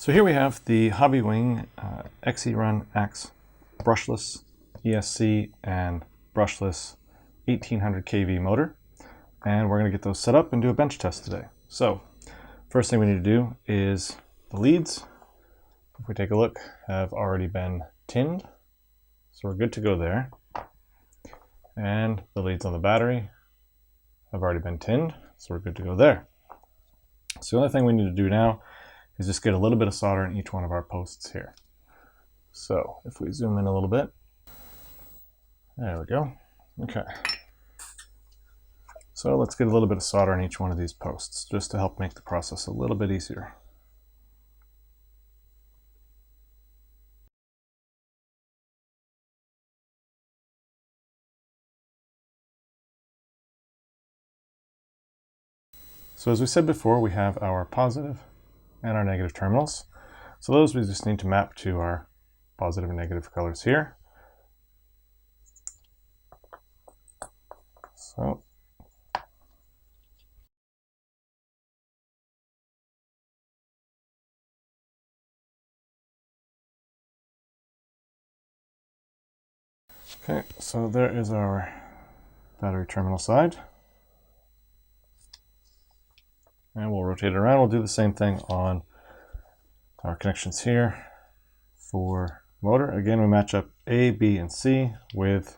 So here we have the Hobbywing Xerun Axe brushless ESC and brushless 1800 kV motor, and we're going to get those set up and do a bench test today. So first thing we need to do is the leads, if we take a look, have already been tinned, so we're good to go there. And the leads on the battery have already been tinned, so we're good to go there. So the only thing we need to do now is just get a little bit of solder in each one of our posts here. So if we zoom in a little bit, there we go. Okay. So let's get a little bit of solder in each one of these posts just to help make the process a little bit easier. So as we said before, we have our positive and our negative terminals. So those we just need to map to our positive and negative colors here. So okay, so there is our battery terminal side. And we'll rotate it around. We'll do the same thing on our connections here for motor. Again, we match up A, B, and C with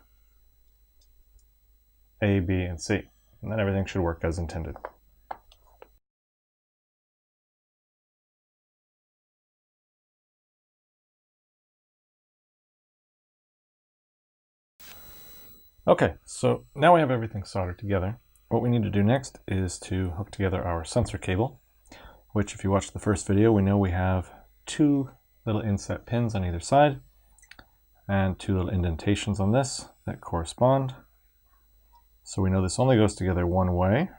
A, B, and C. And then everything should work as intended. Okay, so now we have everything soldered together. What we need to do next is to hook together our sensor cable, which if you watched the first video, we know we have two little inset pins on either side and two little indentations on this that correspond. So we know this only goes together one way,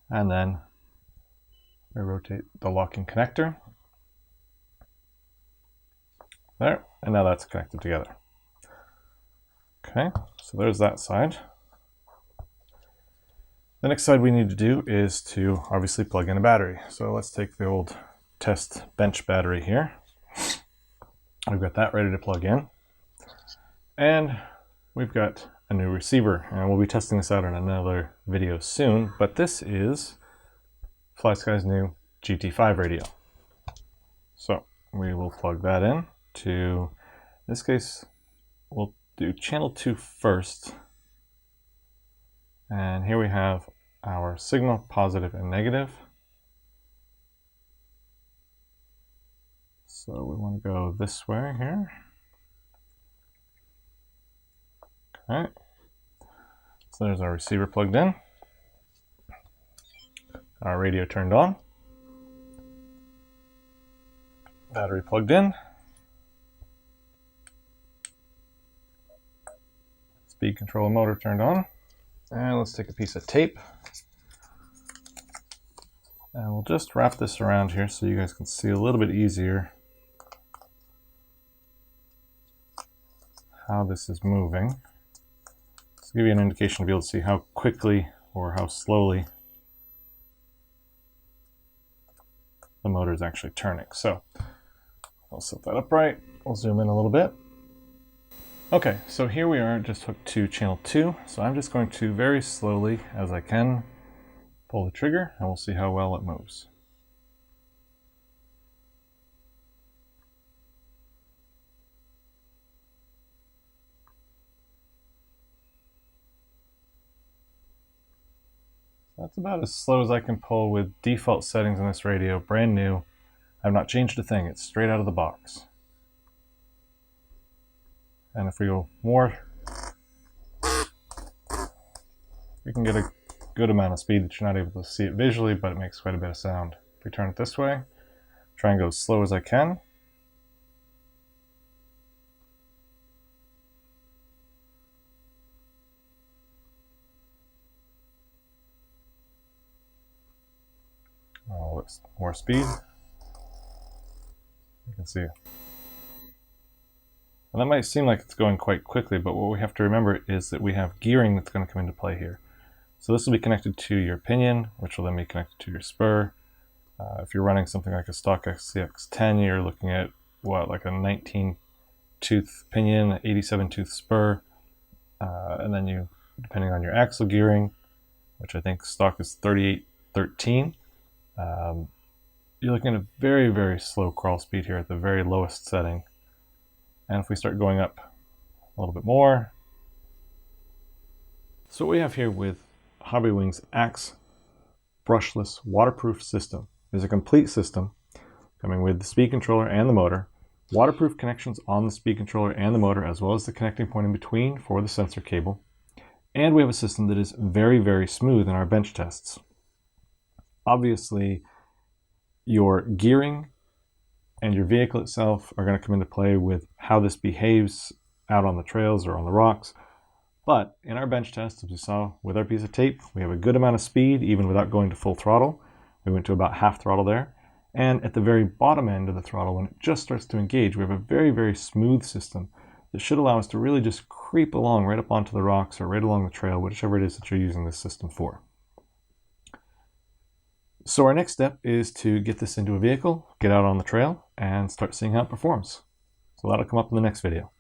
and then we rotate the locking connector there, and now that's connected together. Okay, so there's that side. The next side we need to do is to obviously plug in a battery. So let's take the old test bench battery here. We've got that ready to plug in. And we've got a new receiver, and we'll be testing this out in another video soon, but this is FlySky's new GT5 radio. So we will plug that in to, in this case, we'll do channel 2 first. And here we have our signal, positive and negative. So we want to go this way here. Okay. So there's our receiver plugged in. Our radio turned on. Battery plugged in. Speed control motor turned on. And let's take a piece of tape, and we'll just wrap this around here so you guys can see a little bit easier how this is moving. To give you an indication to be able to see how quickly or how slowly the motor is actually turning. So I'll set that up right. We'll zoom in a little bit. Okay, so here we are just hooked to channel 2. So I'm just going to very slowly, as I can, pull the trigger, and we'll see how well it moves. That's about as slow as I can pull with default settings on this radio, brand new. I've not changed a thing, it's straight out of the box. And if we go more, we can get a good amount of speed that you're not able to see it visually, but it makes quite a bit of sound. If we turn it this way, try and go as slow as I can. A little bit more speed. You can see. And that might seem like it's going quite quickly, but what we have to remember is that we have gearing that's going to come into play here. So this will be connected to your pinion, which will then be connected to your spur, If you're running something like a stock XCX10, you're looking at what, like a 19 tooth pinion, 87 tooth spur, and then you, depending on your axle gearing, which I think stock is 3813, you're looking at a very, very slow crawl speed here at the very lowest setting. And if we start going up a little bit more, so what we have here with Hobbywing's Axe brushless waterproof system is a complete system coming with the speed controller and the motor, waterproof connections on the speed controller and the motor, as well as the connecting point in between for the sensor cable. And we have a system that is very, very smooth in our bench tests. Obviously, your gearing and your vehicle itself are going to come into play with how this behaves out on the trails or on the rocks. But in our bench test, as we saw with our piece of tape, we have a good amount of speed even without going to full throttle. We went to about half throttle there. And at the very bottom end of the throttle, when it just starts to engage, we have a very, very smooth system that should allow us to really just creep along right up onto the rocks or right along the trail, whichever it is that you're using this system for. So our next step is to get this into a vehicle, get out on the trail, and start seeing how it performs. So that'll come up in the next video.